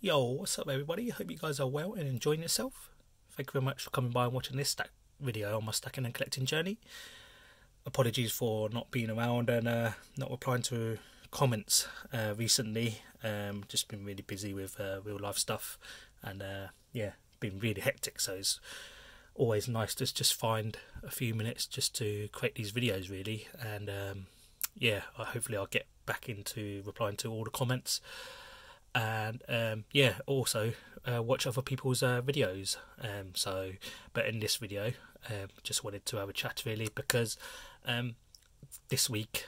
Yo, what's up everybody? Hope you guys are well and enjoying yourself. Thank you very much for coming by and watching this video on my stacking and collecting journey. Apologies for not being around and not replying to comments recently. Just been really busy with real life stuff and yeah, been really hectic, so it's always nice to just find a few minutes just to create these videos really. And yeah, hopefully I'll get back into replying to all the comments. And yeah, also watch other people's videos. But in this video, just wanted to have a chat really, because this week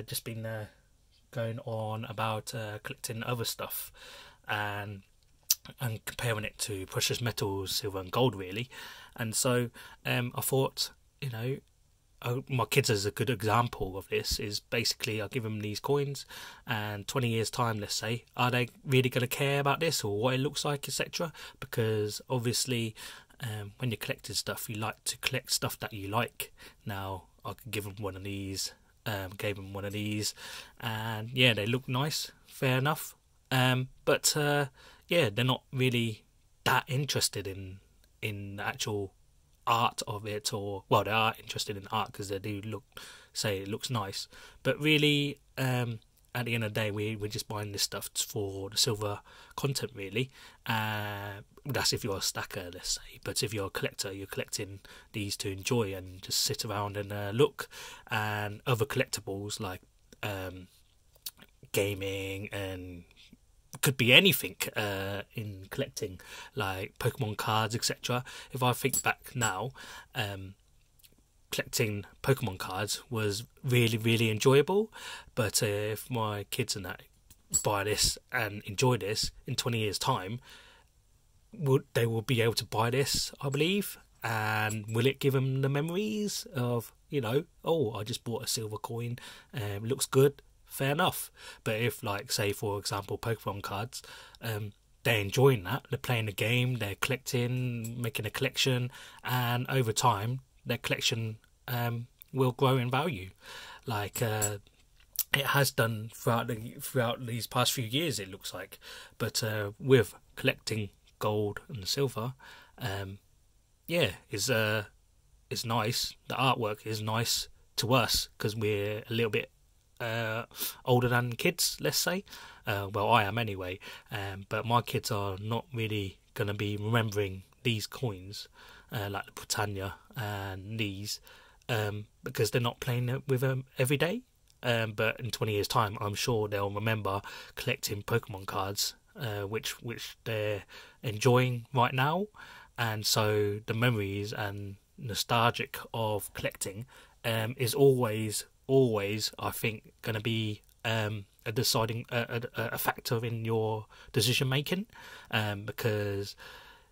just been going on about collecting other stuff and comparing it to precious metals, silver and gold really. And so I thought, you know, my kids as a good example of this is basically I'll give them these coins, and 20 years time, let's say, are they really going to care about this or what it looks like, etc.? Because obviously when you're collecting stuff, you like to collect stuff that you like. Now I could give them one of these, gave them one of these, and yeah, they look nice, fair enough, but yeah, they're not really that interested in the actual art of it, or well, they are interested in art because they do say it looks nice, but really at the end of the day we're just buying this stuff for the silver content really. That's if you're a stacker, let's say, but if you're a collector, you're collecting these to enjoy and just sit around and look. And other collectibles like gaming and could be anything in collecting, like Pokemon cards, etc. If I think back now, collecting Pokemon cards was really enjoyable, but if my kids and that buy this and enjoy this in 20 years time, they will be able to buy this, I believe. And will it give them the memories of, you know, oh, I just bought a silver coin, it looks good, fair enough. But if, like, say for example, Pokemon cards, they're enjoying that, they're playing the game, they're collecting, making a collection, and over time their collection will grow in value, like it has done throughout these past few years, it looks like. But with collecting gold and silver, yeah, it's nice. The artwork is nice to us because we're a little bit older than kids, let's say. Well, I am anyway, but my kids are not really going to be remembering these coins, like the Britannia and these, because they're not playing with them every day. But in 20 years time, I'm sure they'll remember collecting Pokemon cards, which they're enjoying right now. And so the memories and nostalgic of collecting is always I think going to be a deciding a factor in your decision making, because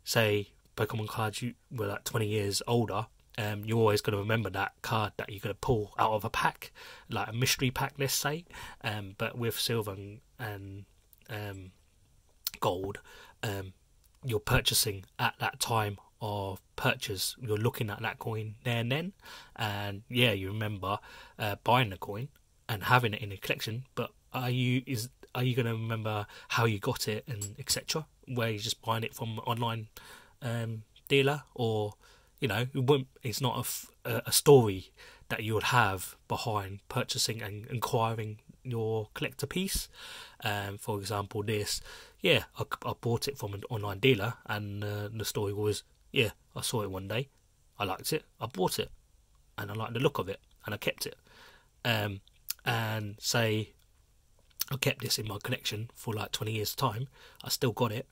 say Pokemon cards, you were like 20 years older, you're always going to remember that card that you're going to pull out of a pack, like a mystery pack, let's say. But with silver and gold, you're purchasing at that time of purchase, you're looking at that coin there and then, and yeah, you remember buying the coin and having it in a collection. But are you going to remember how you got it and etc., where you're just buying it from an online dealer? Or, you know, it's not a story that you would have behind purchasing and acquiring your collector piece. For example, this, yeah, I bought it from an online dealer, and the story was, yeah, I saw it one day, I liked it, I bought it, and I liked the look of it, and I kept it. And say I kept this in my collection for like 20 years time, I still got it.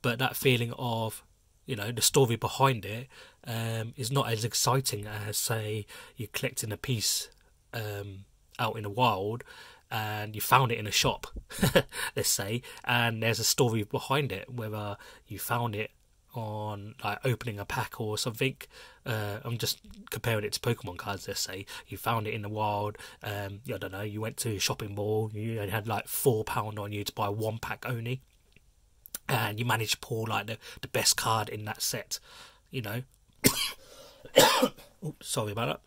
But that feeling of, you know, the story behind it is not as exciting as, say, you're collecting a piece out in the wild and you found it in a shop, let's say, and there's a story behind it, whether you found it on like opening a pack or something. I'm just comparing it to Pokemon cards, let's say. You found it in the wild, I don't know, you went to a shopping mall, you only had like £4 on you to buy one pack only, and you managed to pull like the best card in that set, you know. Oops, sorry about that.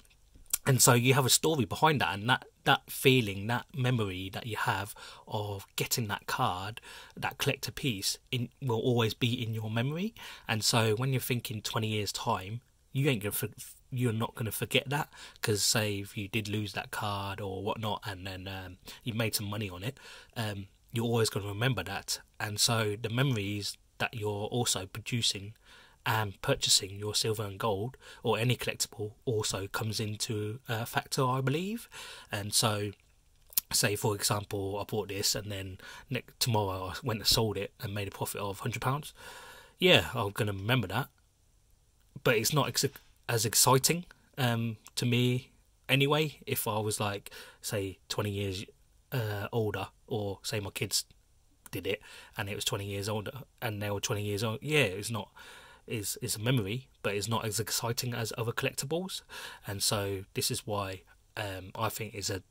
And so you have a story behind that, and that feeling, that memory that you have of getting that card, that collector piece, will always be in your memory. And so when you're thinking 20 years time, you're not going to forget that, because say if you did lose that card or whatnot, and then you made some money on it, you're always going to remember that. And so the memories that you're also producing and purchasing your silver and gold or any collectible also comes into a factor, I believe. And so say for example I bought this, and then tomorrow I went and sold it and made a profit of £100. Yeah, I'm going to remember that, but it's not as exciting to me anyway. If I was like, say, 20 years older, or say my kids did it and it was 20 years older and they were 20 years old, yeah, it's a memory, but it's not as exciting as other collectibles. And so this is why I think is a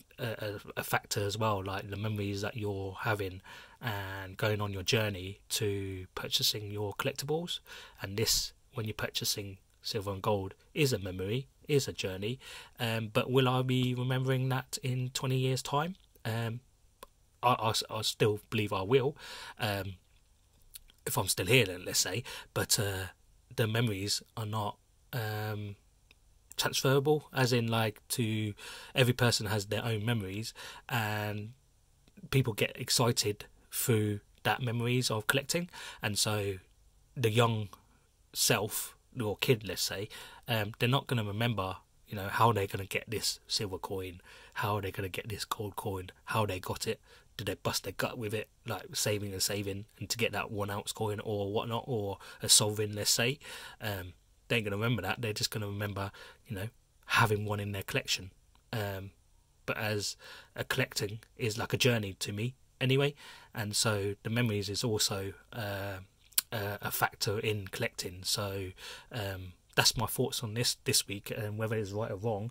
factor as well, like the memories that you're having and going on your journey to purchasing your collectibles. And this, when you're purchasing silver and gold, is a memory, is a journey. But will I be remembering that in 20 years time? I still believe I will, if I'm still here, then let's say. But the memories are not transferable, as in like to every person has their own memories, and people get excited through that memories of collecting. And so the young self or kid, let's say, they're not going to remember, you know, how they're going to get this silver coin, how they're going to get this gold coin, how they got it. Did they bust their gut with it, like saving and to get that 1 ounce coin or whatnot, or a sovereign, let's say? They ain't going to remember that. They're just going to remember, you know, having one in their collection. But as a collecting is like a journey to me anyway, and so the memories is also a factor in collecting. So that's my thoughts on this week, and whether it's right or wrong.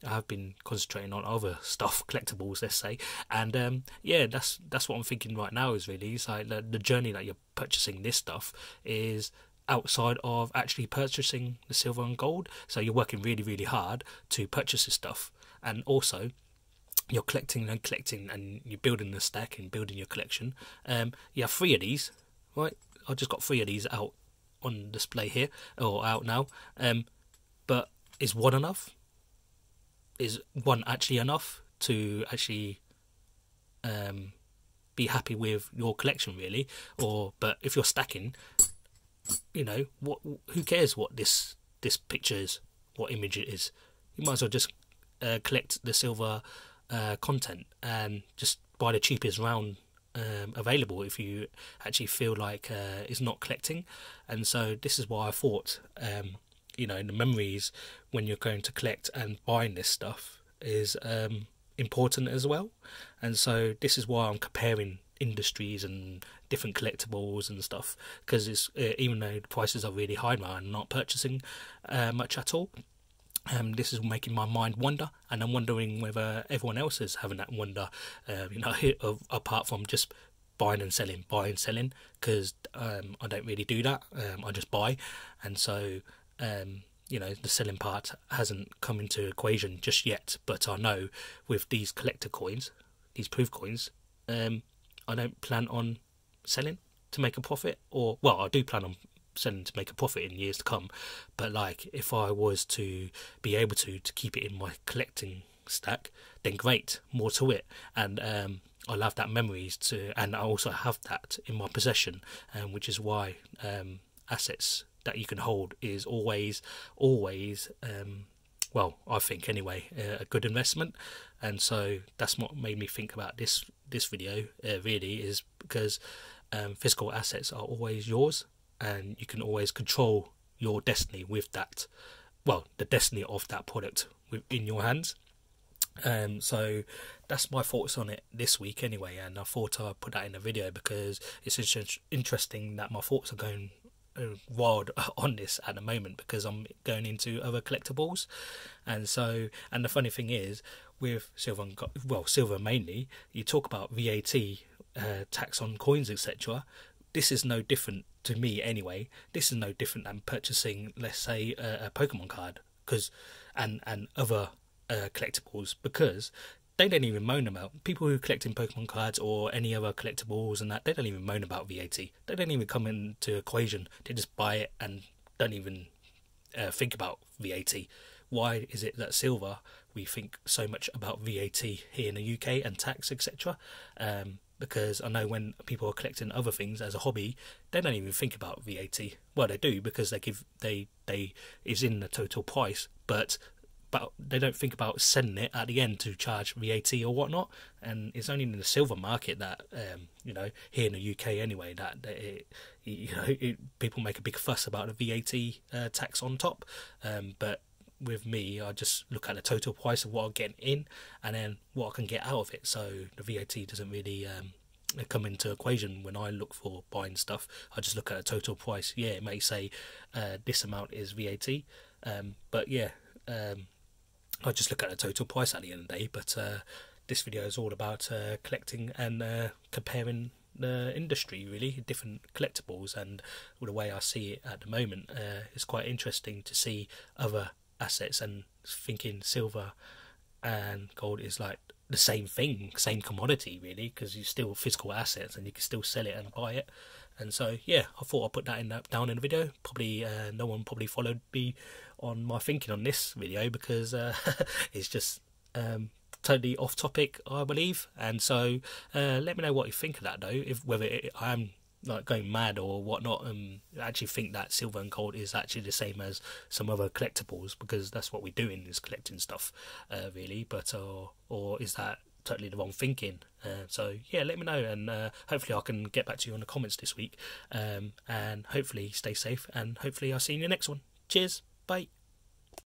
I've been concentrating on other stuff, collectibles, let's say, and yeah, that's what I'm thinking right now. Is really, it's like the journey that you're purchasing this stuff is outside of actually purchasing the silver and gold. So you're working really, really hard to purchase this stuff, and also you're collecting and you're building the stack and building your collection. You have 3 of these, right? I just got 3 of these out on display here, or out now. But is one enough? Is one actually enough to actually be happy with your collection, really? But if you're stacking, you know, who cares what this picture is, what image it is? You might as well just collect the silver content and just buy the cheapest round available if you actually feel like it's not collecting. And so this is why I thought, you know, the memories when you're going to collect and buying this stuff is important as well. And so this is why I'm comparing industries and different collectibles and stuff, because it's even though the prices are really high now, I'm not purchasing much at all. This is making my mind wander, and I'm wondering whether everyone else is having that wonder, you know, apart from just buying and selling, because I don't really do that. I just buy, and so you know, the selling part hasn't come into equation just yet. But I know with these collector coins, these proof coins, I don't plan on selling to make a profit, or well, I do plan on selling to make a profit in years to come. But like, if I was to be able to keep it in my collecting stack, then great, more to it. And I'll have that memories and I also have that in my possession, which is why assets that you can hold is always well, I think anyway, a good investment. And so that's what made me think about this video, really, is because physical assets are always yours, and you can always control your destiny with that, well, the destiny of that product in your hands. So that's my thoughts on it this week anyway, and I thought I'd put that in a video because it's interesting that my thoughts are going wild on this at the moment, because I'm going into other collectibles. And so, and the funny thing is, with silver and silver mainly, you talk about VAT, tax on coins, etc. This is no different to me anyway. This is no different than purchasing, let's say, a Pokemon card, and other collectibles, because they don't even moan about people who collect in Pokemon cards or any other collectibles and that. They don't even moan about VAT. They don't even come into equation. They just buy it and don't even think about VAT. Why is it that silver, we think so much about VAT here in the UK and tax, etc.? Because I know when people are collecting other things as a hobby, they don't even think about VAT. Well, they do, because they is in the total price, but they don't think about sending it at the end to charge VAT or whatnot. And it's only in the silver market that here in the UK anyway, that people make a big fuss about the VAT tax on top. But with me, I just look at the total price of what I'm getting in and then what I can get out of it. So the VAT doesn't really come into equation when I look for buying stuff. I just look at the total price. Yeah, it may say this amount is VAT, but yeah, I just look at the total price at the end of the day. But this video is all about collecting and comparing the industry, really, different collectibles, and the way I see it at the moment. It's quite interesting to see other assets and thinking silver and gold is like the same thing, same commodity, really, because you're still physical assets and you can still sell it and buy it. And so yeah, I thought I'd put that down in the video. Probably no one probably followed me on my thinking on this video, because it's just totally off topic, I believe. And so let me know what you think of that, though, whether I'm like going mad or whatnot. I actually think that silver and gold is actually the same as some other collectibles, because that's what we're doing, is collecting stuff, really. But or is that totally the wrong thinking? So yeah, let me know, and hopefully I can get back to you on the comments this week, and hopefully stay safe, and hopefully I'll see you in the next one. Cheers, bye.